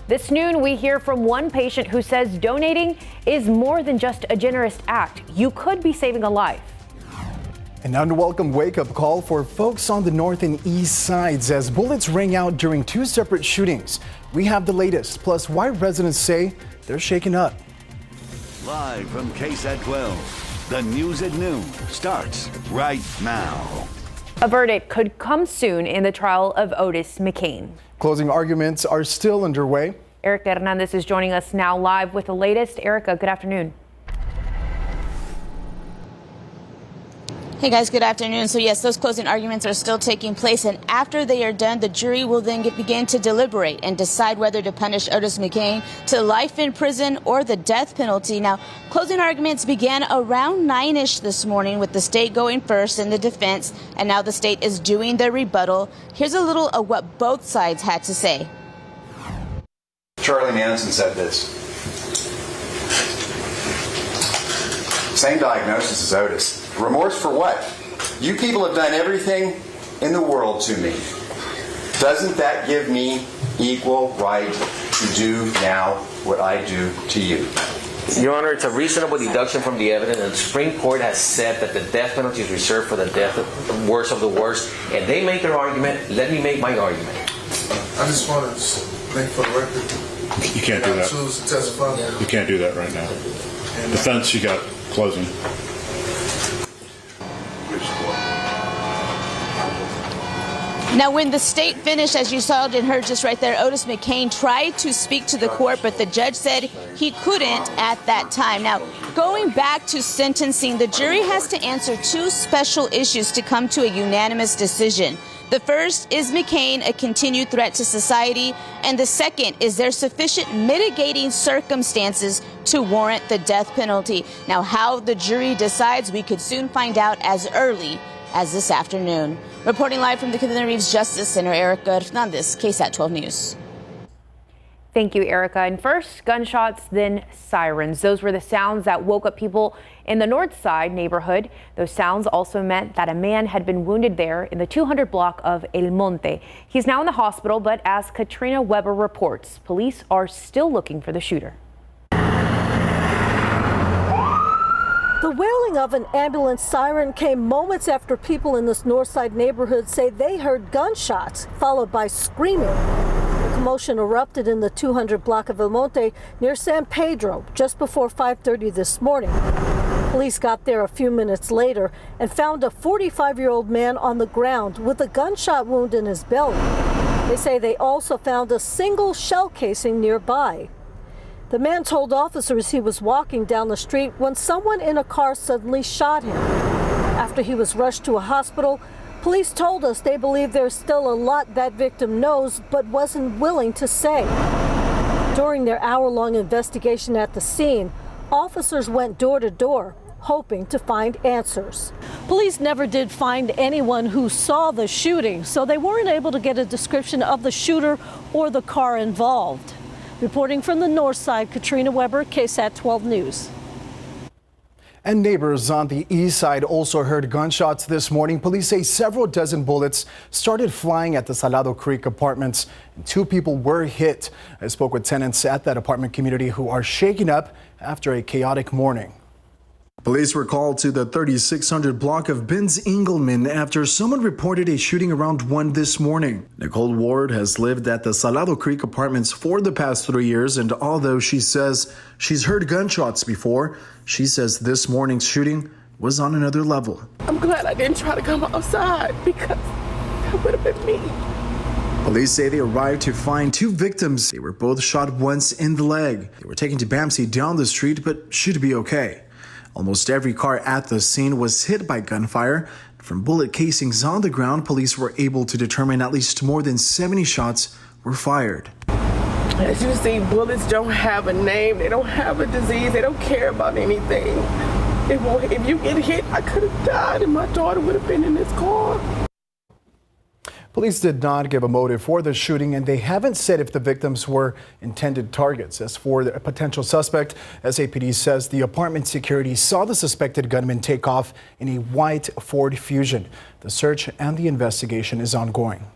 This noon, we hear from one patient who says donating is more than just a generous act. You could be saving a life. An unwelcome wake-up call for folks on the north and east sides as bullets rang out during two separate shootings. We have the latest, plus why residents say they're shaken up. Live from KSAT 12, the news at noon starts right now. A verdict could come soon in the trial of Otis McCain. Closing arguments are still underway. Erica Hernandez is joining us now live with the latest. Erica, good afternoon. Hey guys, good afternoon. So yes, those closing arguments are still taking place, and after they are done, the jury will then begin to deliberate and decide whether to punish Otis McCain to life in prison or the death penalty. Now, closing arguments began around 9-ish this morning with the state going first and the defense, and now the state is doing their rebuttal. Here's a little of what both sides had to say. Charlie Manson said this. Same diagnosis as Otis. Remorse for what? You people have done everything in the world to me. Doesn't that give me equal right to do now what I do to you? Your Honor, it's a reasonable deduction from the evidence, and the Supreme Court has said that the death penalty is reserved for the death of the worst of the worst. And they make their argument. Let me make my argument. I just want to make for the record. You can't do that. Choose to testify. You can't do that right now. Defense, you got closing. Now, when the state finished, as you saw and heard just right there, Otis McCain tried to speak to the court, but the judge said he couldn't at that time. Now, going back to sentencing, the jury has to answer two special issues to come to a unanimous decision. The first, is McCain a continued threat to society? And the second, is there sufficient mitigating circumstances to warrant the death penalty? Now, how the jury decides, we could soon find out as early as this afternoon. Reporting live from the Kevin Reeves Justice Center, Erica Hernandez, KSAT 12 News. Thank you, Erica. And first, gunshots, then sirens. Those were the sounds that woke up people in the North Side neighborhood. Those sounds also meant that a man had been wounded there in the 200 block of El Monte. He's now in the hospital, but as Katrina Weber reports, police are still looking for the shooter. The wailing of an ambulance siren came moments after people in this Northside neighborhood say they heard gunshots, followed by screaming. The commotion erupted in the 200 block of El Monte near San Pedro just before 5:30 this morning. Police got there a few minutes later and found a 45-year-old man on the ground with a gunshot wound in his belly. They say they also found a single shell casing nearby. The man told officers he was walking down the street when someone in a car suddenly shot him. After he was rushed to a hospital, police told us they believe there's still a lot that victim knows but wasn't willing to say. During their hour-long investigation at the scene, officers went door to door, hoping to find answers. Police never did find anyone who saw the shooting, so they weren't able to get a description of the shooter or the car involved. Reporting from the North Side, Katrina Weber, KSAT 12 News. And neighbors on the east side also heard gunshots this morning. Police say several dozen bullets started flying at the Salado Creek apartments, and two people were hit. I spoke with tenants at that apartment community who are shaken up after a chaotic morning. Police were called to the 3600 block of Benz Engelman after someone reported a shooting around 1 this morning. Nicole Ward has lived at the Salado Creek apartments for the past 3 years, and although she says she's heard gunshots before, she says this morning's shooting was on another level. I'm glad I didn't try to come outside because that would have been me. Police say they arrived to find two victims. They were both shot once in the leg. They were taken to BAMC down the street, but should be okay. Almost every car at the scene was hit by gunfire. From bullet casings on the ground, police were able to determine at least more than 70 shots were fired. As you see, bullets don't have a name, they don't have a disease, they don't care about anything. If you get hit, I could have died and my daughter would have been in this car. Police did not give a motive for the shooting, and they haven't said if the victims were intended targets. As for the potential suspect, SAPD says the apartment security saw the suspected gunman take off in a white Ford Fusion. The search and the investigation is ongoing.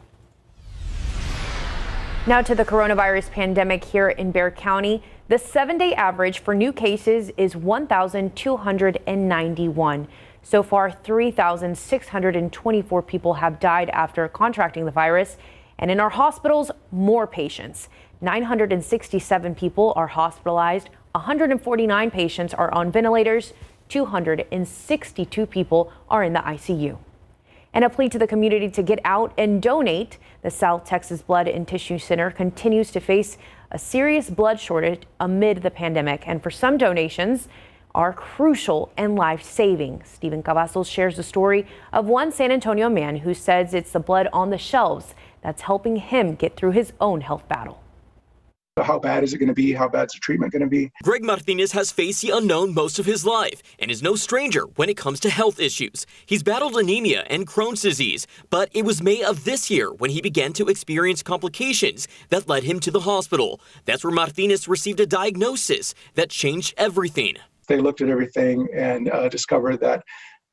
Now to the coronavirus pandemic here in Bexar County. The 7-day average for new cases is 1,291. So far, 3,624 people have died after contracting the virus. And in our hospitals, more patients. 967 people are hospitalized. 149 patients are on ventilators. 262 people are in the ICU. And a plea to the community to get out and donate. The South Texas Blood and Tissue Center continues to face a serious blood shortage amid the pandemic. And for some, donations are crucial and life-saving. Stephen Cavazos shares the story of one San Antonio man who says it's the blood on the shelves that's helping him get through his own health battle. How bad is it going to be? How bad is the treatment going to be? Greg Martinez has faced the unknown most of his life and is no stranger when it comes to health issues. He's battled anemia and Crohn's disease, but it was May of this year when he began to experience complications that led him to the hospital. That's where Martinez received a diagnosis that changed everything. They looked at everything and discovered that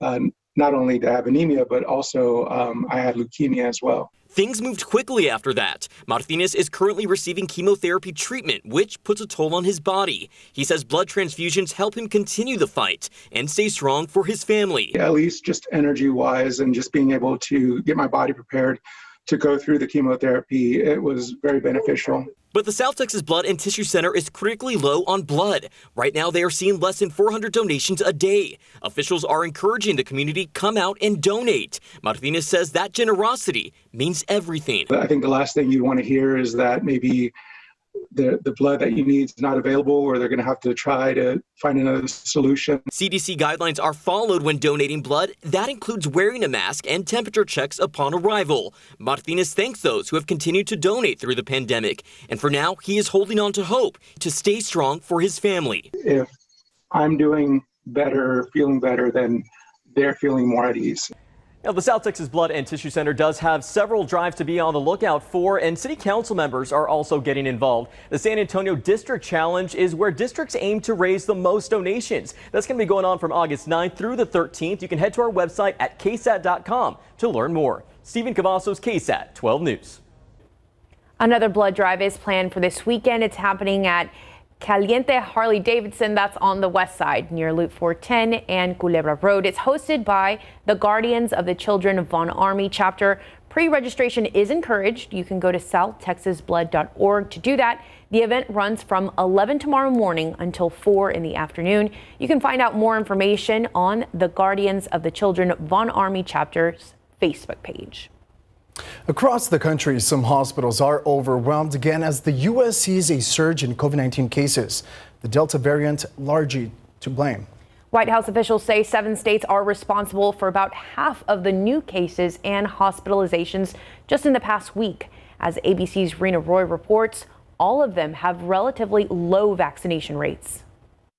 not only did I have anemia, but also I had leukemia as well. Things moved quickly after that. Martinez is currently receiving chemotherapy treatment, which puts a toll on his body. He says blood transfusions help him continue the fight and stay strong for his family. At least just energy-wise and just being able to get my body prepared to go through the chemotherapy, it was very beneficial. But the South Texas Blood and Tissue Center is critically low on blood. Right now, they are seeing less than 400 donations a day. Officials are encouraging the community come out and donate. Martinez says that generosity means everything. I think the last thing you want to hear is that maybe the blood that you need is not available, or they're going to have to try to find another solution. CDC guidelines are followed when donating blood. That includes wearing a mask and temperature checks upon arrival. Martinez thanks those who have continued to donate through the pandemic. And for now, he is holding on to hope to stay strong for his family. If I'm doing better, feeling better, then they're feeling more at ease. Now, the South Texas Blood and Tissue Center does have several drives to be on the lookout for, and city council members are also getting involved. The San Antonio District Challenge is where districts aim to raise the most donations. That's going to be going on from August 9th through the 13th. You can head to our website at KSAT.com to learn more. Stephen Cavazos, KSAT 12 News. Another blood drive is planned for this weekend. It's happening at Caliente Harley-Davidson, that's on the west side near Loop 410 and Culebra Road. It's hosted by the Guardians of the Children of Von Army chapter. Pre-registration is encouraged. You can go to southtexasblood.org to do that. The event runs from 11 tomorrow morning until 4 in the afternoon. You can find out more information on the Guardians of the Children Von Army chapter's Facebook page. Across the country, some hospitals are overwhelmed again as the U.S. sees a surge in COVID-19 cases. The Delta variant largely to blame. White House officials say 7 states are responsible for about half of the new cases and hospitalizations just in the past week. As ABC's Rena Roy reports, all of them have relatively low vaccination rates.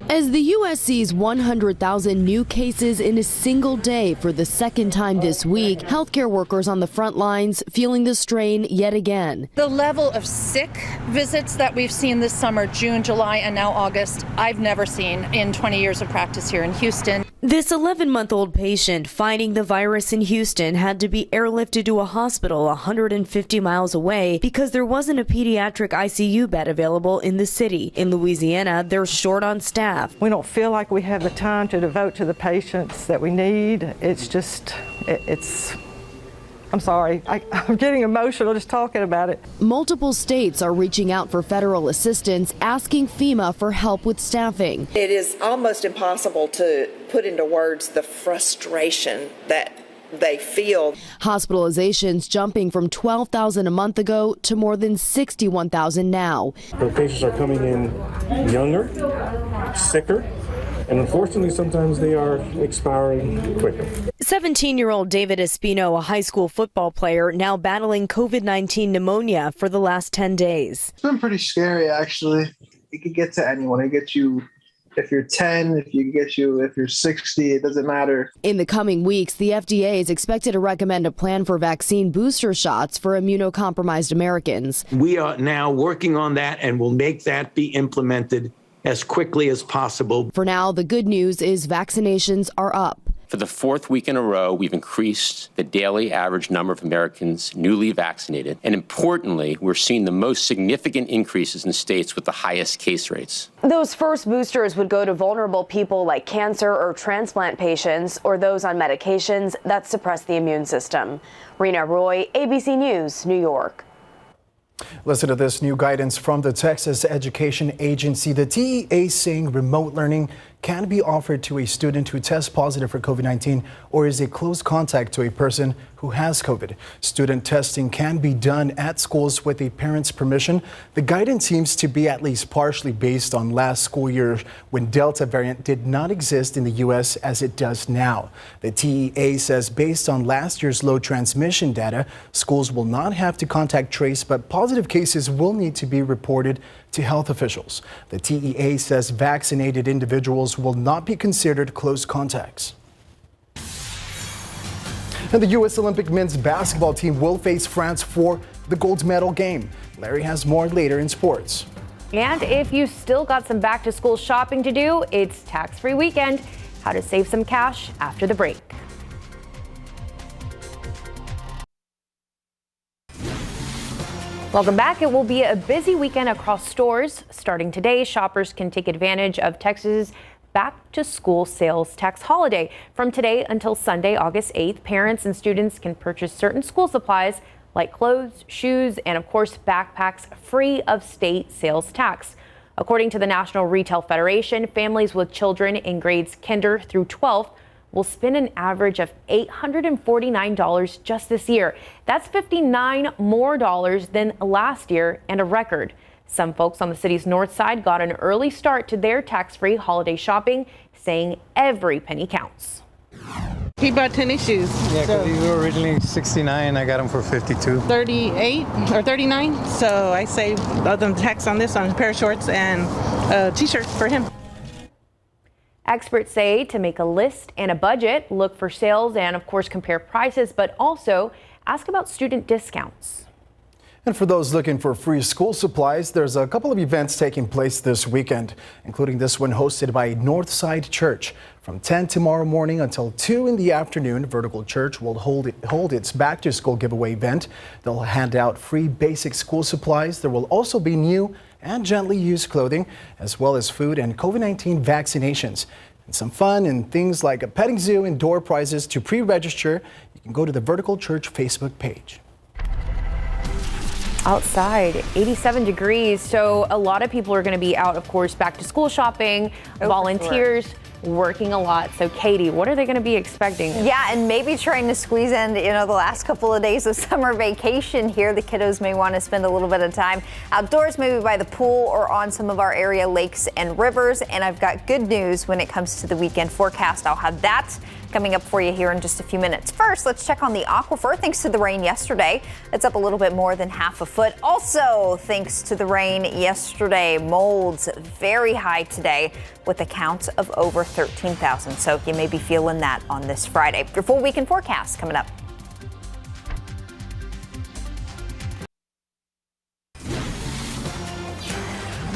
As the U.S. sees 100,000 new cases in a single day for the second time this week, healthcare workers on the front lines feeling the strain yet again. The level of sick visits that we've seen this summer, June, July, and now August, I've never seen in 20 years of practice here in Houston. This 11-month-old patient fighting the virus in Houston had to be airlifted to a hospital 150 miles away because there wasn't a pediatric ICU bed available in the city. In Louisiana, they're short on staff. We don't feel like we have the time to devote to the patients that we need. It's just, I'm sorry, I'm getting emotional just talking about it. Multiple states are reaching out for federal assistance, asking FEMA for help with staffing. It is almost impossible to put into words the frustration that they feel. Hospitalizations jumping from 12,000 a month ago to more than 61,000 now. The patients are coming in younger, sicker, and unfortunately sometimes they are expiring quicker. 17-year-old David Espino, a high school football player, now battling COVID-19 pneumonia for the last 10 days. It's been pretty scary, actually. It could get to anyone. It gets you if you're 10, if you're 60, it doesn't matter. In the coming weeks, the FDA is expected to recommend a plan for vaccine booster shots for immunocompromised Americans. We are now working on that and will make that be implemented as quickly as possible. For now, the good news is vaccinations are up. For the fourth week in a row, we've increased the daily average number of Americans newly vaccinated. And importantly, we're seeing the most significant increases in states with the highest case rates. Those first boosters would go to vulnerable people like cancer or transplant patients or those on medications that suppress the immune system. Rena Roy, ABC News, New York. Listen to this new guidance from the Texas Education Agency. The TEA saying remote learning can be offered to a student who tests positive for COVID-19 or is a close contact to a person who has COVID. Student testing can be done at schools with a parent's permission. The guidance seems to be at least partially based on last school year when Delta variant did not exist in the U.S. as it does now. The TEA says based on last year's low transmission data, schools will not have to contact trace, but positive cases will need to be reported to health officials. The TEA says vaccinated individuals will not be considered close contacts. And the U.S. Olympic men's basketball team will face France for the gold medal game. Larry has more later in sports. And if you still got some back to school shopping to do, it's tax-free weekend. How to save some cash after the break. Welcome back. It will be a busy weekend across stores. Starting today, shoppers can take advantage of Texas's back to school sales tax holiday. From today until Sunday, August 8th, parents and students can purchase certain school supplies like clothes, shoes, and of course backpacks free of state sales tax. According to the National Retail Federation, families with children in grades kinder through 12th will spend an average of $849 just this year. That's $59 more than last year and a record. Some folks on the city's north side got an early start to their tax-free holiday shopping, saying every penny counts. He bought tennis shoes. Yeah, because these were originally $69. I got them for $52. 38 or 39. So I saved the tax on this on a pair of shorts and a t-shirt for him. Experts say to make a list and a budget, look for sales and of course compare prices, but also ask about student discounts. And for those looking for free school supplies, there's a couple of events taking place this weekend, including this one hosted by Northside Church. From 10 tomorrow morning until 2 in the afternoon, Vertical Church will hold its back to school giveaway event. They'll hand out free basic school supplies. There will also be new and gently used clothing, as well as food and COVID-19 vaccinations. And some fun and things like a petting zoo and door prizes. To pre-register, you can go to the Vertical Church Facebook page. Outside, 87 degrees. So a lot of people are going to be out, of course, back to school shopping, volunteers. Working a lot. So Katie, what are they going to be expecting? Yeah, and maybe trying to squeeze in, the last couple of days of summer vacation here. The kiddos may want to spend a little bit of time outdoors, maybe by the pool or on some of our area lakes and rivers. And I've got good news when it comes to the weekend forecast. I'll have that coming up for you here in just a few minutes. First, let's check on the aquifer. Thanks to the rain yesterday, it's up a little bit more than half a foot. Also, thanks to the rain yesterday, molds very high today with a count of over 13,000. So you may be feeling that on this Friday. Your full weekend forecast coming up.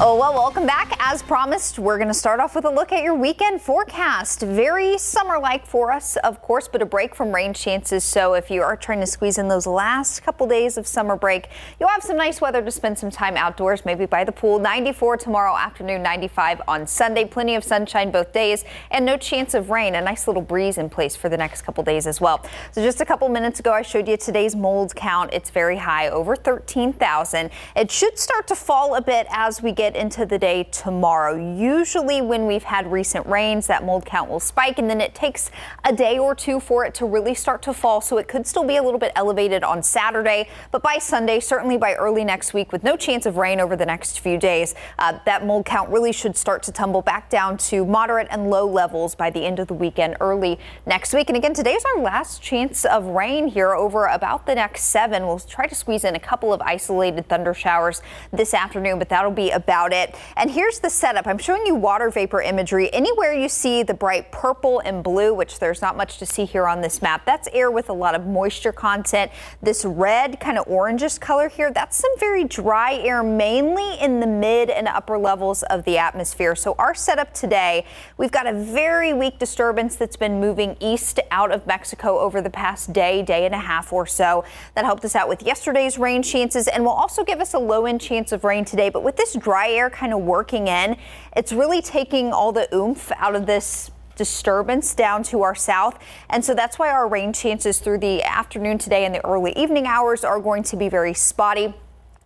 Oh, well, welcome back. As promised, we're going to start off with a look at your weekend forecast. Very summer-like for us, of course, but a break from rain chances. So if you are trying to squeeze in those last couple days of summer break, you'll have some nice weather to spend some time outdoors, maybe by the pool. 94 tomorrow afternoon, 95 on Sunday. Plenty of sunshine both days and no chance of rain. A nice little breeze in place for the next couple days as well. So just a couple minutes ago, I showed you today's mold count. It's very high, over 13,000. It should start to fall a bit as we get into the day tomorrow. Usually when we've had recent rains, that mold count will spike and then it takes a day or two for it to really start to fall. So it could still be a little bit elevated on Saturday, but by Sunday, certainly by early next week with no chance of rain over the next few days, that mold count really should start to tumble back down to moderate and low levels by the end of the weekend, early next week. And again, today's our last chance of rain here over about the next 7. We'll try to squeeze in a couple of isolated thunder showers this afternoon, but that'll be about about it. And here's the setup. I'm showing you water vapor imagery. Anywhere you see the bright purple and blue, which there's not much to see here on this map, that's air with a lot of moisture content. This red kind of orangish color here, that's some very dry air, mainly in the mid and upper levels of the atmosphere. So our setup today, we've got a very weak disturbance that's been moving east out of Mexico over the past day and a half or so. That helped us out with yesterday's rain chances and will also give us a low end chance of rain today. But with this dry air kind of working in, it's really taking all the oomph out of this disturbance down to our south. And so that's why our rain chances through the afternoon today and the early evening hours are going to be very spotty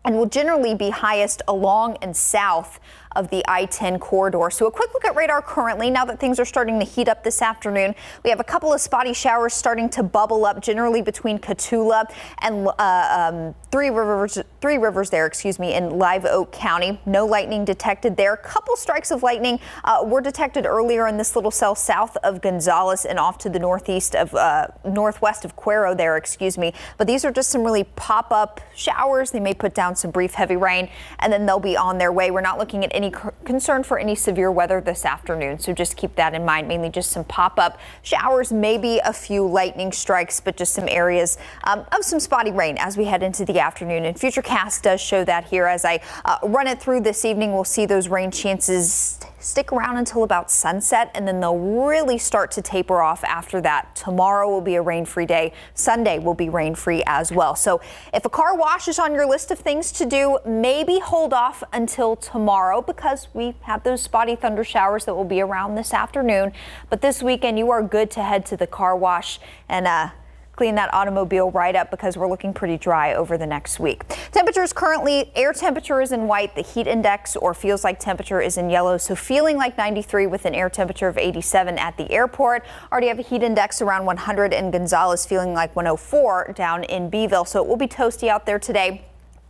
and will generally be highest along and south of the I-10 corridor. So a quick look at radar currently. Now that things are starting to heat up this afternoon, we have a couple of spotty showers starting to bubble up generally between Cotulla and Three Rivers there, in Live Oak County. No lightning detected there. Couple strikes of lightning were detected earlier in this little cell south of Gonzales and off to the northwest of Cuero there, But these are just some really pop-up showers. They may put down some brief heavy rain and then they'll be on their way. We're not looking at any concern for any severe weather this afternoon, so just keep that in mind. Mainly just some pop-up showers, maybe a few lightning strikes, but just some areas of some spotty rain as we head into the afternoon. And Futurecast does show that here. As I run it through this evening, we'll see those rain chances stick around until about sunset, and then they'll really start to taper off after that. Tomorrow will be a rain-free day. Sunday will be rain-free as well. So if a car wash is on your list of things to do, maybe hold off until tomorrow because we have those spotty thunder showers that will be around this afternoon. But this weekend, you are good to head to the car wash and clean that automobile right up because we're looking pretty dry over the next week. Temperatures currently, air temperature is in white, the heat index or feels like temperature is in yellow. So feeling like 93 with an air temperature of 87 at the airport. Already have a heat index around 100 in Gonzales, feeling like 104 down in Beeville. So it will be toasty out there today.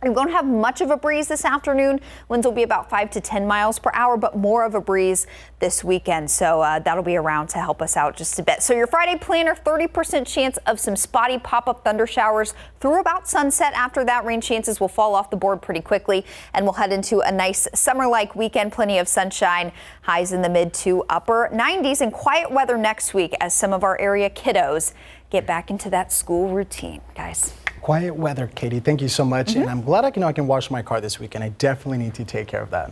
We won't have much of a breeze this afternoon. Winds will be about 5 to 10 miles per hour, but more of a breeze this weekend. So that'll be around to help us out just a bit. So your Friday planner, 30% chance of some spotty pop-up thunder showers through about sunset. After that, rain chances will fall off the board pretty quickly, and we'll head into a nice summer-like weekend. Plenty of sunshine, highs in the mid to upper 90s, and quiet weather next week as some of our area kiddos get back into that school routine, guys. Quiet weather, Katie. Thank you so much. And I'm glad I can wash my car this weekend. I definitely need to take care of that.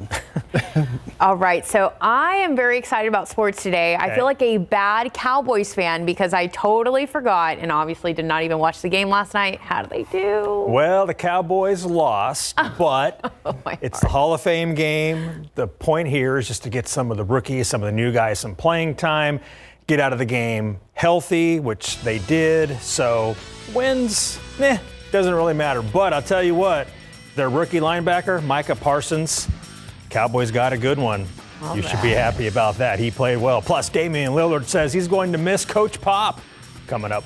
All right. So I am very excited about sports today. I feel like a bad Cowboys fan because I totally forgot and obviously did not even watch the game last night. How did they do? Well, the Cowboys lost, but it's the Hall of Fame game. The point here is just to get some of the rookies, some of the new guys, some playing time, get out of the game healthy, which they did. So wins, doesn't really matter. But I'll tell you what, their rookie linebacker, Micah Parsons, Cowboys got a good one. You should be happy about that. He played well. Plus, Damian Lillard says he's going to miss Coach Pop. Coming up.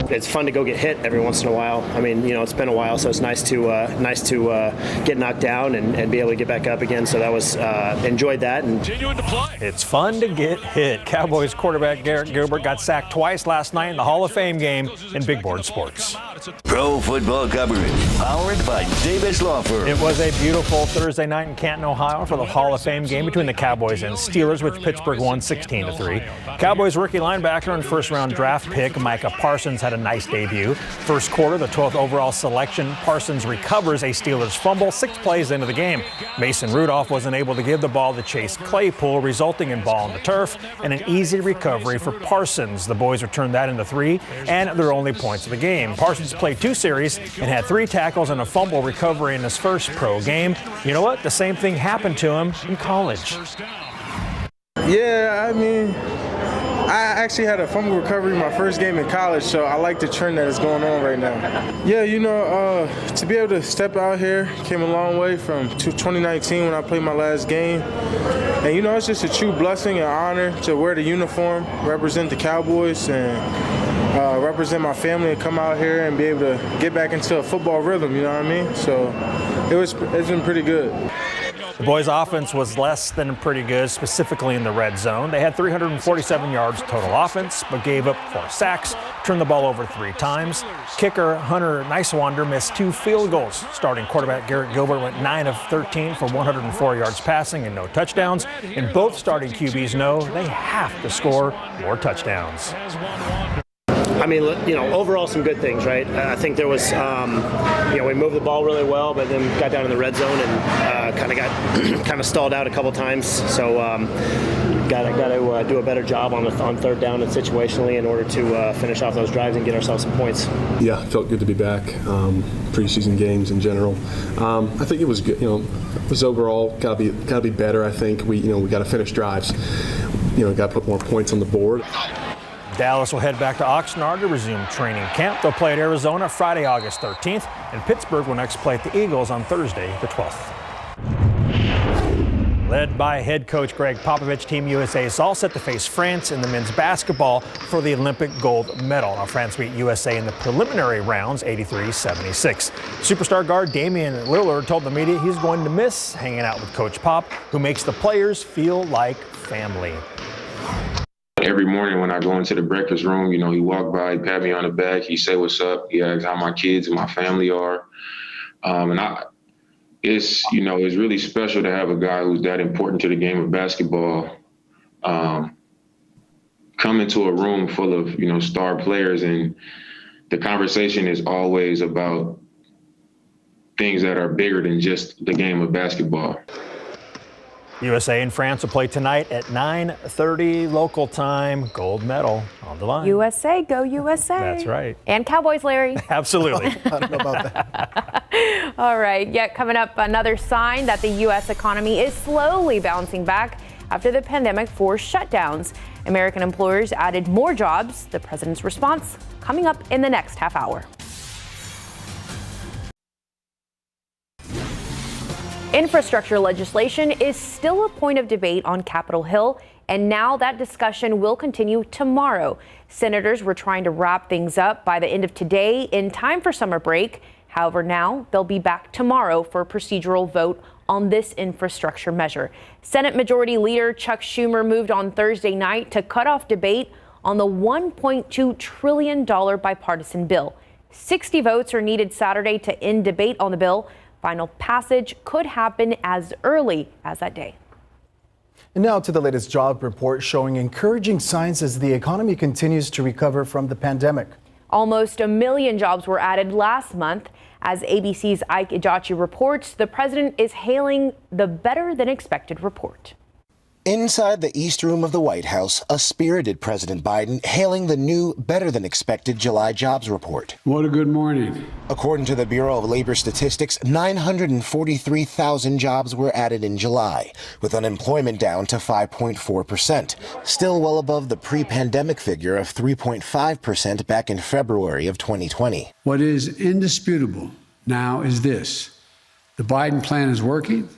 It's fun to go get hit every once in a while. I mean, it's been a while, so it's nice to get knocked down and be able to get back up again. So that was enjoyed that. And continuing to play. It's fun to get hit. Cowboys quarterback Garrett Gilbert got sacked twice last night in the Hall of Fame game in Big Board Sports. Pro football coverage powered by Davis Law Firm. It was a beautiful Thursday night in Canton, Ohio for the Hall of Fame game between the Cowboys and Steelers, which Pittsburgh won 16-3. Cowboys rookie linebacker and first-round draft pick Micah Parsons had a nice debut. First quarter, the 12th overall selection, Parsons recovers a Steelers fumble 6 plays into the game. Mason Rudolph wasn't able to give the ball to Chase Claypool, resulting in ball on the turf and an easy recovery for Parsons. The boys returned that into 3 and their only points of the game. Parsons played 2 series and had 3 tackles and a fumble recovery in his first pro game. You know what? The same thing happened to him in college. Yeah, I mean, I actually had a fumble recovery my first game in college, so I like the trend that is going on right now. Yeah, to be able to step out here came a long way from 2019 when I played my last game. And, it's just a true blessing and honor to wear the uniform, represent the Cowboys, and represent my family and come out here and be able to get back into a football rhythm, you know what I mean? So it's been pretty good. The boys' offense was less than pretty good, specifically in the red zone. They had 347 yards total offense, but gave up 4 sacks, turned the ball over 3 times. Kicker Hunter Nicewander missed 2 field goals. Starting quarterback Garrett Gilbert went 9 of 13 for 104 yards passing and no touchdowns. And both starting QBs know they have to score more touchdowns. I mean, overall some good things, right? I think there was, we moved the ball really well, but then got down in the red zone and kind of stalled out a couple times. So got to do a better job on third down and situationally in order to finish off those drives and get ourselves some points. Yeah, it felt good to be back. Preseason games in general, I think it was good. It was overall got to be better. I think we got to finish drives. Got to put more points on the board. Dallas will head back to Oxnard to resume training camp. They'll play at Arizona Friday, August 13th, and Pittsburgh will next play at the Eagles on Thursday, the 12th. Led by head coach Greg Popovich, Team USA is all set to face France in the men's basketball for the Olympic gold medal. Now, France beat USA in the preliminary rounds, 83-76. Superstar guard Damian Lillard told the media he's going to miss hanging out with Coach Pop, who makes the players feel like family. Every morning when I go into the breakfast room, he walk by, he pat me on the back, he say what's up, he asks how my kids and my family are. It's really special to have a guy who's that important to the game of basketball come into a room full of, star players, and the conversation is always about things that are bigger than just the game of basketball. USA and France will play tonight at 9:30 local time. Gold medal on the line. USA, go USA. That's right. And Cowboys, Larry. Absolutely. I don't know about that. All right. Yet coming up, another sign that the U.S. economy is slowly bouncing back after the pandemic forced shutdowns. American employers added more jobs. The president's response coming up in the next half hour. Infrastructure legislation is still a point of debate on Capitol Hill, and now that discussion will continue tomorrow. Senators were trying to wrap things up by the end of today in time for summer break. However, now they'll be back tomorrow for a procedural vote on this infrastructure measure. Senate Majority Leader Chuck Schumer moved on Thursday night to cut off debate on the $1.2 trillion bipartisan bill. 60 votes are needed Saturday to end debate on the bill. Final passage could happen as early as that day. And now to the latest job report showing encouraging signs as the economy continues to recover from the pandemic. Almost 1 million jobs were added last month. As ABC's Ike Ejachi reports, the president is hailing the better than expected report. Inside the East Room of the White House, a spirited President Biden hailing the new, better-than-expected July jobs report. What a good morning. According to the Bureau of Labor Statistics, 943,000 jobs were added in July, with unemployment down to 5.4%, still well above the pre-pandemic figure of 3.5% back in February of 2020. What is indisputable now is this: the Biden plan is working.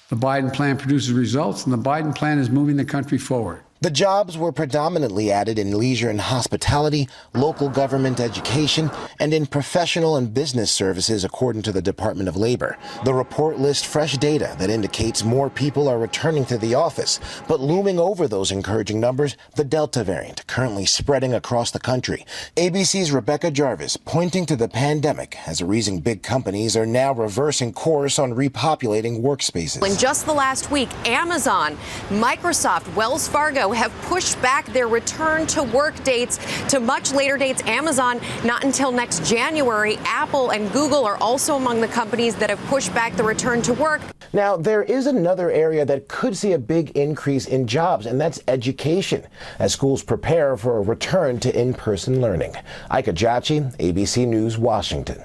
The Biden plan produces results, and the Biden plan is moving the country forward. The jobs were predominantly added in leisure and hospitality, local government education, and in professional and business services, according to the Department of Labor. The report lists fresh data that indicates more people are returning to the office, but looming over those encouraging numbers, the Delta variant, currently spreading across the country. ABC's Rebecca Jarvis pointing to the pandemic as a reason big companies are now reversing course on repopulating workspaces. In just the last week, Amazon, Microsoft, Wells Fargo have pushed back their return to work dates to much later dates. Amazon not until next January. Apple and Google are also among the companies that have pushed back the return to work. Now, there is another area that could see a big increase in jobs, and that's education, as schools prepare for a return to in-person learning. Ike Ejachi, ABC News, Washington.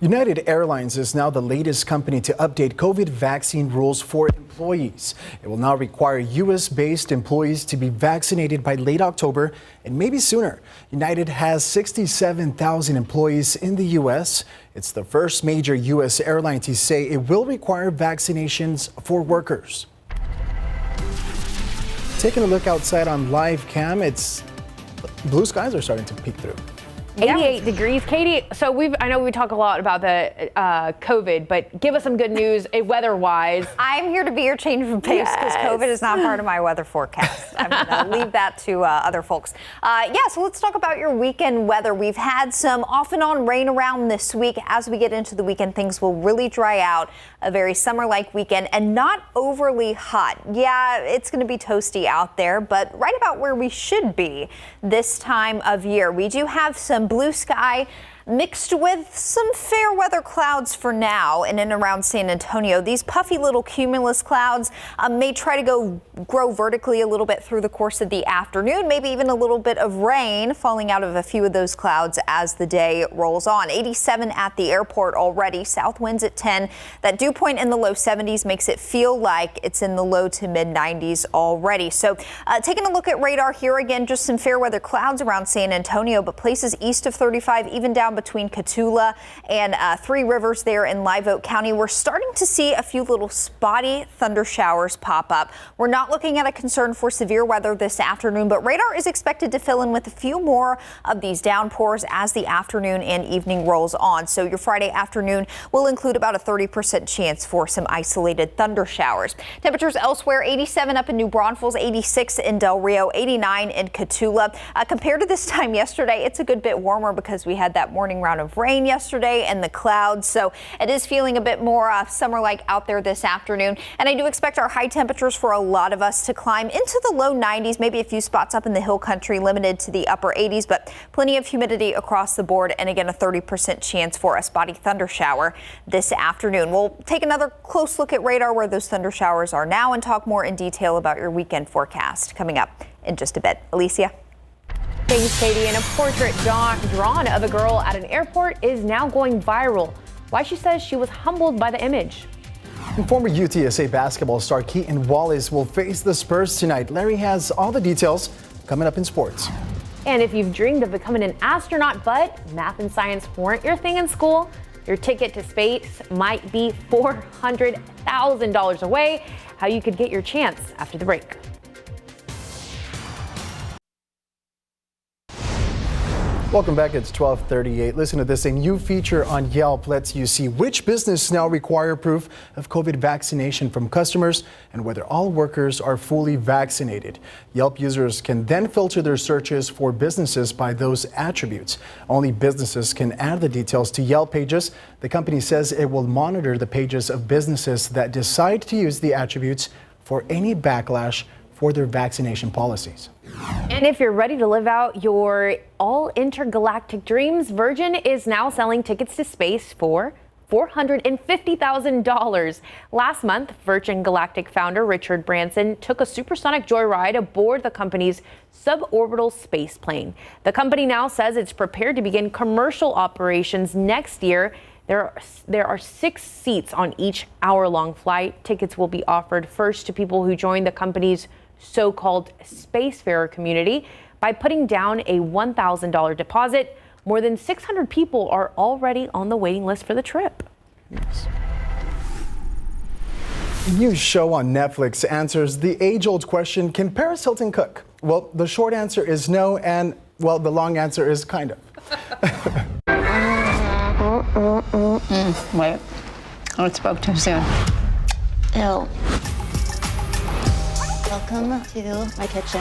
United Airlines is now the latest company to update COVID vaccine rules for employees. It will now require U.S.-based employees to be vaccinated by late October and maybe sooner. United has 67,000 employees in the U.S. It's the first major U.S. airline to say it will require vaccinations for workers. Taking a look outside on live cam, blue skies are starting to peek through. 88 degrees. Katie, so I know we talk a lot about the COVID, but give us some good news weather-wise. I'm here to be your change of pace because COVID is not part of my weather forecast. I'm going to leave that to other folks. So let's talk about your weekend weather. We've had some off and on rain around this week. As we get into the weekend, things will really dry out. A very summer-like weekend and not overly hot. Yeah, it's going to be toasty out there, but right about where we should be this time of year. We do have some blue sky mixed with some fair weather clouds for now in and around San Antonio. These puffy little cumulus clouds may try to grow vertically a little bit through the course of the afternoon, maybe even a little bit of rain falling out of a few of those clouds as the day rolls on. 87 at the airport already, south winds at 10. That dew point in the low 70s makes it feel like it's in the low to mid 90s already. So taking a look at radar here again, just some fair weather clouds around San Antonio, but places east of 35, even down between Cotulla and Three Rivers there in Live Oak County. We're starting to see a few little spotty thunder showers pop up. We're not looking at a concern for severe weather this afternoon, but radar is expected to fill in with a few more of these downpours as the afternoon and evening rolls on. So your Friday afternoon will include about a 30% chance for some isolated thunder showers. Temperatures elsewhere, 87 up in New Braunfels, 86 in Del Rio, 89 in Cotulla. Compared to this time yesterday, it's a good bit warmer because we had that morning round of rain yesterday and the clouds, so it is feeling a bit more summer-like out there this afternoon. And I do expect our high temperatures for a lot of us to climb into the low 90s, maybe a few spots up in the hill country, limited to the upper 80s, but plenty of humidity across the board, and again a 30% chance for a spotty thunder shower this afternoon. We'll take another close look at radar where those thunder showers are now and talk more in detail about your weekend forecast coming up in just a bit. Alicia? Thanks, Katie. And a portrait drawn of a girl at an airport is now going viral. Why she says she was humbled by the image. And former UTSA basketball star Keaton Wallace will face the Spurs tonight. Larry has all the details coming up in sports. And if you've dreamed of becoming an astronaut, but math and science weren't your thing in school, your ticket to space might be $400,000 away. How you could get your chance after the break. Welcome back. It's 12:38. Listen to this. A new feature on Yelp lets you see which business now require proof of COVID vaccination from customers and whether all workers are fully vaccinated. Yelp users can then filter their searches for businesses by those attributes. Only businesses can add the details to Yelp pages. The company says it will monitor the pages of businesses that decide to use the attributes for any backlash for their vaccination policies. And if you're ready to live out your all intergalactic dreams, Virgin is now selling tickets to space for $450,000. Last month, Virgin Galactic founder Richard Branson took a supersonic joyride aboard the company's suborbital space plane. The company now says it's prepared to begin commercial operations next year. There are 6 seats on each hour-long flight. Tickets will be offered first to people who join the company's so-called spacefarer community by putting down a $1,000 deposit. More than 600 people are already on the waiting list for the trip. Yes. A new show on Netflix answers the age-old question, can Paris Hilton cook? Well, the short answer is no, and, well, the long answer is kind of. Wait, I spoke too soon. Ew. Welcome to my kitchen.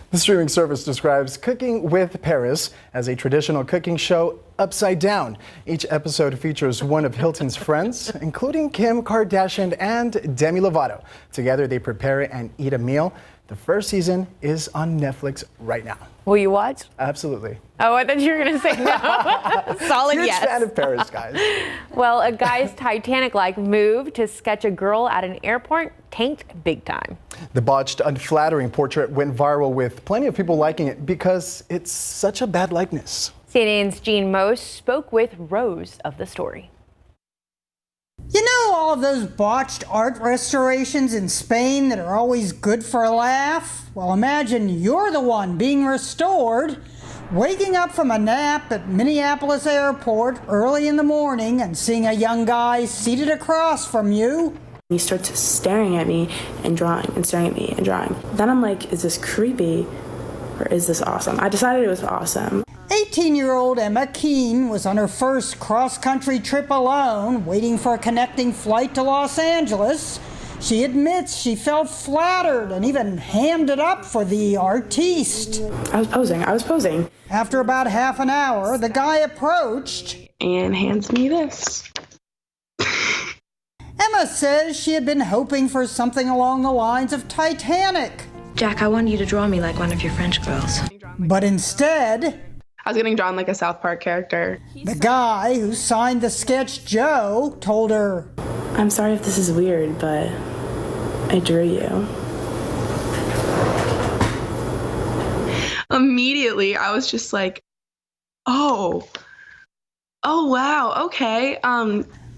The streaming service describes Cooking with Paris as a traditional cooking show upside down. Each episode features one of Hilton's friends, including Kim Kardashian and Demi Lovato. Together, they prepare and eat a meal. The first season is on Netflix right now. Will you watch? Absolutely. Oh, I thought you were going to say no. Solid Huge yes. fan of Paris, guys. Well, a guy's Titanic-like move to sketch a girl at an airport tanked big time. The botched, unflattering portrait went viral with plenty of people liking it because it's such a bad likeness. CNN's Jean Mose spoke with Rose of the story. You know all of those botched art restorations in Spain that are always good for a laugh? Well, imagine you're the one being restored, waking up from a nap at Minneapolis Airport early in the morning and seeing a young guy seated across from you. He starts staring at me and drawing and staring at me and drawing. Then I'm like, is this creepy or is this awesome? I decided it was awesome. 18-year-old Emma Keene was on her first cross-country trip alone, waiting for a connecting flight to Los Angeles. She admits she felt flattered and even hammed it up for the artiste. I was posing. After about half an hour, the guy approached and hands me this. Emma says she had been hoping for something along the lines of Titanic. Jack, I want you to draw me like one of your French girls. But instead, I was getting drawn like a South Park character. The guy who signed the sketch, Joe, told her, I'm sorry if this is weird, but I drew you. Immediately, I was just like, oh wow, okay.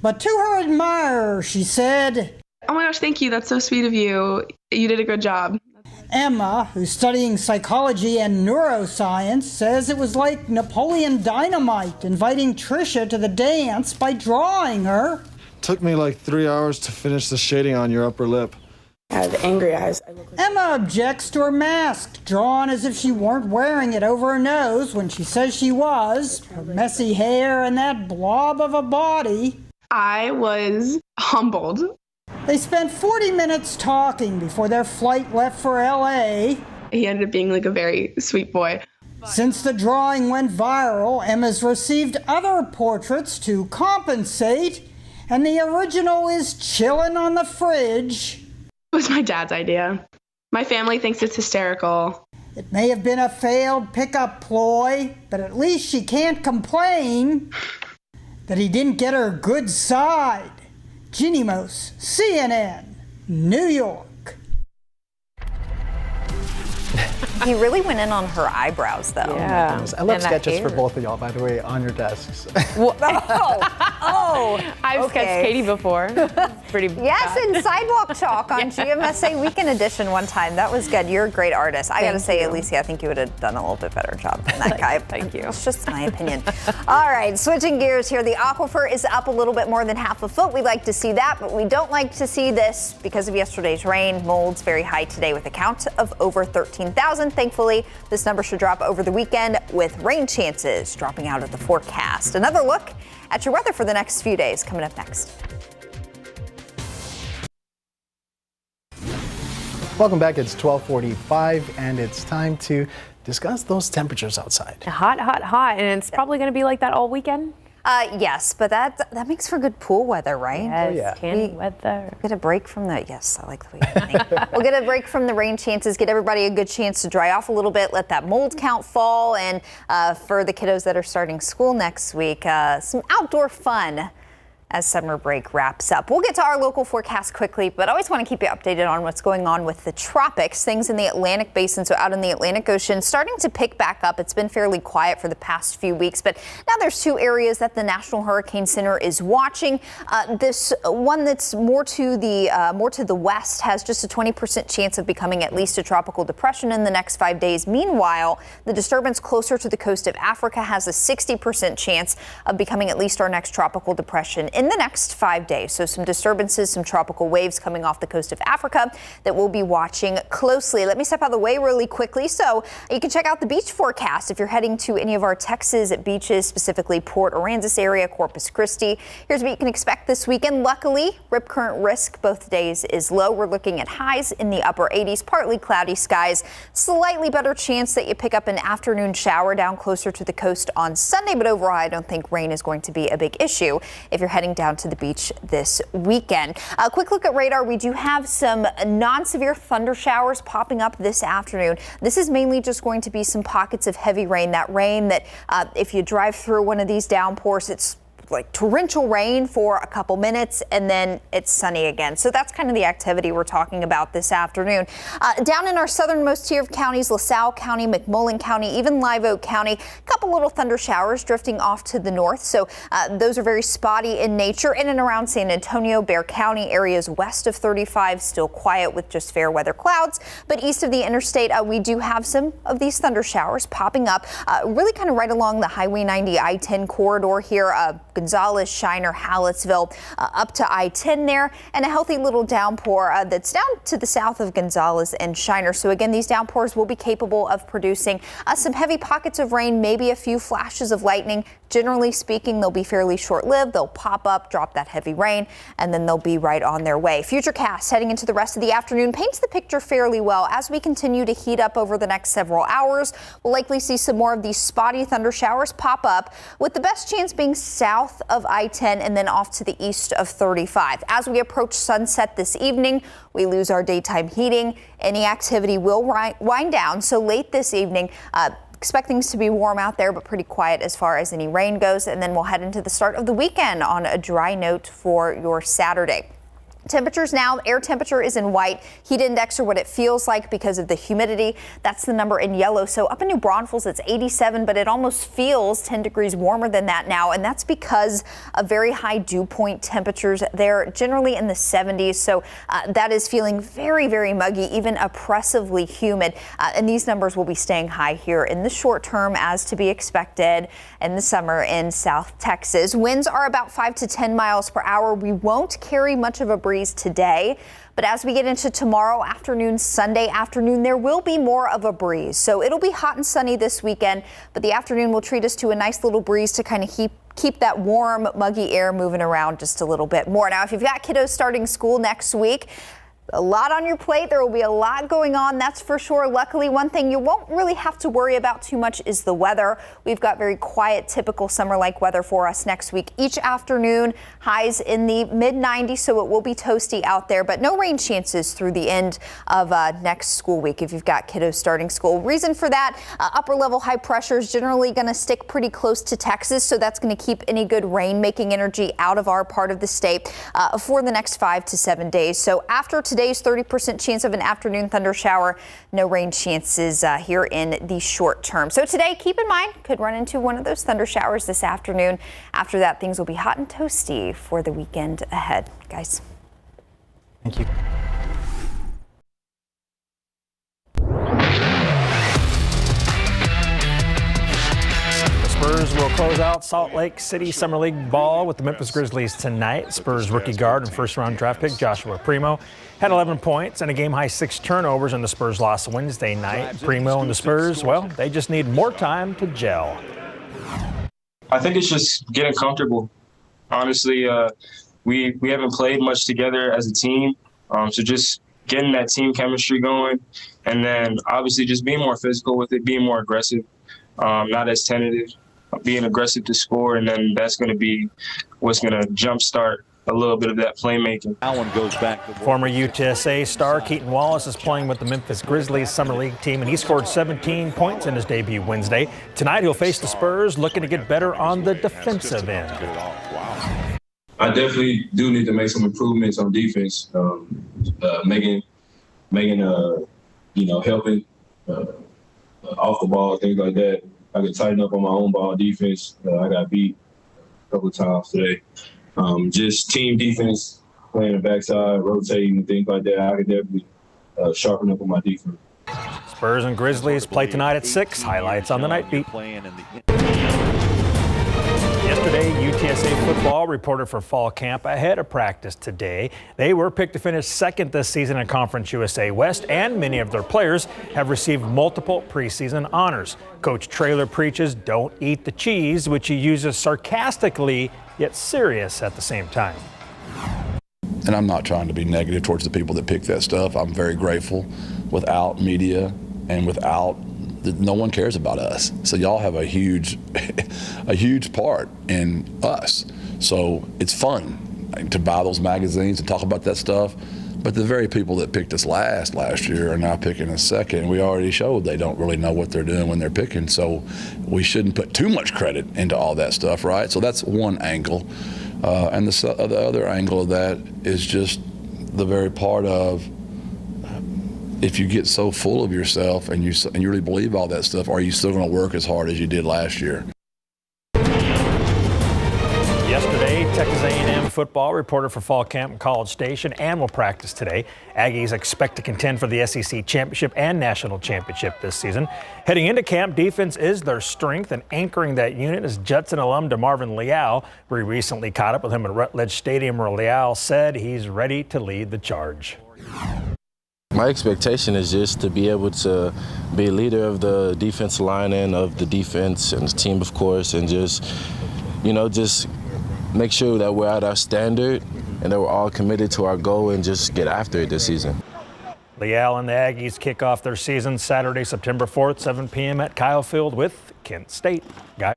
But to her admirer, she said, oh my gosh, thank you. That's so sweet of you. You did a good job. Emma, who's studying psychology and neuroscience, says it was like Napoleon Dynamite inviting Trisha to the dance by drawing her. Took me like 3 hours to finish the shading on your upper lip. I have angry eyes. Emma objects to her mask, drawn as if she weren't wearing it over her nose when she says she was, her messy hair and that blob of a body. I was humbled. They spent 40 minutes talking before their flight left for LA. He ended up being like a very sweet boy. Since the drawing went viral, Emma's received other portraits to compensate, and the original is chilling on the fridge. It was my dad's idea. My family thinks it's hysterical. It may have been a failed pickup ploy, but at least she can't complain that he didn't get her good side. Ginny Mose, CNN, New York. He really went in on her eyebrows, though. Yeah. I love sketches for both of y'all, by the way, on your desks. I've sketched Katie before. Pretty Yes, and Sidewalk Chalk on GMSA Weekend Edition one time. That was good. You're a great artist. I got to say, Alicia, I think you would have done a little bit better job than that guy. Thank you. It's just my opinion. All right, switching gears here. The aquifer is up a little bit more than half a foot. We like to see that, but we don't like to see this because of yesterday's rain. Mold's very high today with a count of over 13,000. Thankfully, this number should drop over the weekend with rain chances dropping out of the forecast. Another look at your weather for the next few days coming up next. Welcome back. It's 12:45 and it's time to discuss those temperatures outside. Hot, hot, hot. And it's probably going to be like that all weekend? Yes, but that makes for good pool weather, right? Yes, tanning weather. Get a break from the, yes, I like the way you think. We'll get a break from the rain chances, get everybody a good chance to dry off a little bit, let that mold count fall, and for the kiddos that are starting school next week, some outdoor fun as summer break wraps up. We'll get to our local forecast quickly, but I always want to keep you updated on what's going on with the tropics. Things in the Atlantic basin, so out in the Atlantic Ocean, starting to pick back up. It's been fairly quiet for the past few weeks, but now there's two areas that the National Hurricane Center is watching. This one that's more to the west has just a 20% chance of becoming at least a tropical depression in the next 5 days. Meanwhile, the disturbance closer to the coast of Africa has a 60% chance of becoming at least our next tropical depression in the next 5 days. So some disturbances, some tropical waves coming off the coast of Africa that we'll be watching closely. Let me step out of the way really quickly so you can check out the beach forecast if you're heading to any of our Texas beaches, specifically Port Aransas area, Corpus Christi. Here's what you can expect this weekend. Luckily, rip current risk both days is low. We're looking at highs in the upper 80s, partly cloudy skies, slightly better chance that you pick up an afternoon shower down closer to the coast on Sunday, but overall I don't think rain is going to be a big issue if you're heading down to the beach this weekend. A quick look at radar. We do have some non-severe thunder showers popping up this afternoon. This is mainly just going to be some pockets of heavy rain. That rain that if you drive through one of these downpours, it's like torrential rain for a couple minutes and then it's sunny again. So that's kind of the activity we're talking about this afternoon. Down in our southernmost tier of counties, LaSalle County, McMullen County, even Live Oak County, a couple little thunder showers drifting off to the north. So those are very spotty in nature. In and around San Antonio, Bexar County, areas west of 35, still quiet with just fair weather clouds. But east of the interstate, we do have some of these thunder showers popping up really kind of right along the Highway 90 I-10 corridor here. Gonzales, Shiner, Hallettsville, up to I-10 there, and a healthy little downpour that's down to the south of Gonzales and Shiner. So again, these downpours will be capable of producing some heavy pockets of rain, maybe a few flashes of lightning. Generally speaking, they'll be fairly short-lived. They'll pop up, drop that heavy rain, and then they'll be right on their way. Futurecast heading into the rest of the afternoon paints the picture fairly well. As we continue to heat up over the next several hours, we'll likely see some more of these spotty thunder showers pop up, with the best chance being south of I-10 and then off to the east of 35. As we approach sunset this evening, we lose our daytime heating. Any activity will wind down. So late this evening, expect things to be warm out there, but pretty quiet as far as any rain goes. And then we'll head into the start of the weekend on a dry note for your Saturday. Temperatures now, air temperature is in white. Heat index, or what it feels like because of the humidity, that's the number in yellow. So up in New Braunfels, it's 87, but it almost feels 10 degrees warmer than that now. And that's because of very high dew point temperatures. They're generally in the 70s. So that is feeling very, very muggy, even oppressively humid. And these numbers will be staying high here in the short term, as to be expected in the summer in South Texas. Winds are about 5 to 10 miles per hour. We won't carry much of a breeze today, but as we get into tomorrow afternoon, Sunday afternoon, there will be more of a breeze. So it'll be hot and sunny this weekend, but the afternoon will treat us to a nice little breeze to kind of keep that warm, muggy air moving around just a little bit more. Now, if you've got kiddos starting school next week, a lot on your plate. There will be a lot going on, that's for sure. Luckily, one thing you won't really have to worry about too much is the weather. We've got very quiet, typical summer-like weather for us next week. Each afternoon, highs in the mid-90s, so it will be toasty out there, but no rain chances through the end of next school week if you've got kiddos starting school. Reason for that, upper-level high pressure is generally going to stick pretty close to Texas, so that's going to keep any good rain-making energy out of our part of the state for the next 5 to 7 days. So after today's 30% chance of an afternoon thunder shower, no rain chances here in the short term. So today, keep in mind, could run into one of those thunder showers this afternoon. After that, things will be hot and toasty for the weekend ahead, guys. Thank you. Spurs will close out Salt Lake City Summer League ball with the Memphis Grizzlies tonight. Spurs rookie guard and first-round draft pick Joshua Primo had 11 points and a game-high 6 turnovers in the Spurs loss Wednesday night. Primo and the Spurs, well, they just need more time to gel. I think it's just getting comfortable. Honestly, we haven't played much together as a team, so just getting that team chemistry going, and then obviously just being more physical with it, being more aggressive, not as tentative, being aggressive to score, and then that's going to be what's going to jumpstart a little bit of that playmaking. Allen goes back to former UTSA star Keaton Wallace is playing with the Memphis Grizzlies Summer League team, and he scored 17 points in his debut Wednesday. Tonight he'll face the Spurs, looking to get better on the defensive end. I definitely do need to make some improvements on defense, helping off the ball, things like that. I could tighten up on my own ball defense. I got beat a couple of times today. Just team defense, playing the backside, rotating, and things like that. I could definitely sharpen up on my defense. Spurs and Grizzlies play tonight at 6. Highlights on the Night Beat. Yesterday, UTSA football reported for fall camp ahead of practice today. They were picked to finish second this season in Conference USA West, and many of their players have received multiple preseason honors. Coach Traylor preaches don't eat the cheese, which he uses sarcastically yet serious at the same time. And I'm not trying to be negative towards the people that pick that stuff. I'm very grateful. Without media and without, no one cares about us. So y'all have a huge part in us. So it's fun to buy those magazines and talk about that stuff. But the very people that picked us last year are now picking us second. We already showed they don't really know what they're doing when they're picking. So we shouldn't put too much credit into all that stuff, right? So that's one angle. And the other angle of that is just the very part of, if you get so full of yourself and you really believe all that stuff, are you still going to work as hard as you did last year? Yesterday, Texas A&M Aggie football, reporter for fall camp in College Station, and will practice today. Aggies expect to contend for the SEC championship and national championship this season. Heading into camp, defense is their strength, and anchoring that unit is Judson alum DeMarvin Leal. We recently caught up with him at Rutledge Stadium, where Leal said he's ready to lead the charge. My expectation is just to be able to be a leader of the defensive line and of the defense and the team, of course, and just make sure that we're at our standard and that we're all committed to our goal and just get after it this season. Leal and the Aggies kick off their season Saturday, September 4th, 7 p.m. at Kyle Field with Kent State. Guys.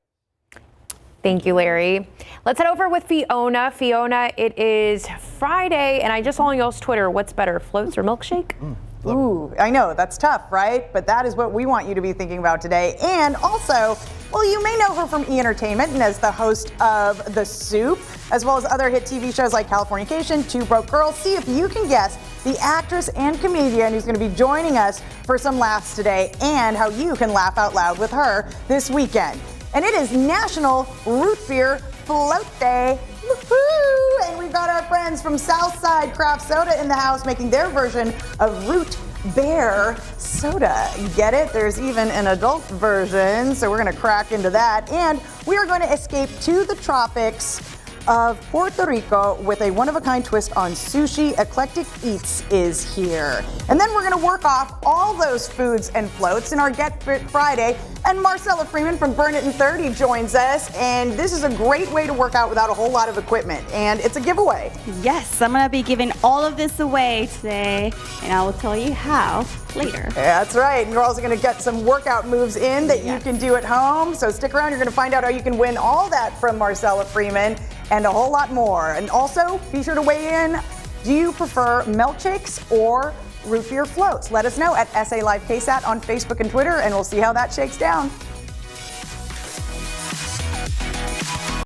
Thank you, Larry. Let's head over with Fiona. Fiona, it is Friday, and I just saw on y'all's Twitter, what's better, floats or milkshake? Ooh, I know, that's tough, right? But that is what we want you to be thinking about today. And also, well, you may know her from E! Entertainment and as the host of The Soup, as well as other hit TV shows like Californication, Two Broke Girls. See if you can guess the actress and comedian who's going to be joining us for some laughs today and how you can laugh out loud with her this weekend. And it is National Root Beer Float Day. Woohoo! And we've got our friends from Southside Craft Soda in the house making their version of Root Beer Soda. You get it? There's even an adult version, so we're going to crack into that. And we are going to escape to the tropics of Puerto Rico with a one-of-a-kind twist on sushi. Eclectic Eats is here. And then we're going to work off all those foods and floats in our Get Fit Friday. And Marcella Freeman from Burn It in 30 joins us. And this is a great way to work out without a whole lot of equipment. And it's a giveaway. Yes, I'm going to be giving all of this away today. And I will tell you how later. That's right. And you're also going to get some workout moves in that you can do at home. So stick around. You're going to find out how you can win all that from Marcella Freeman and a whole lot more. And also, be sure to weigh in. Do you prefer milkshakes or root beer floats? Let us know at SA Live KSAT on Facebook and Twitter, and we'll see how that shakes down.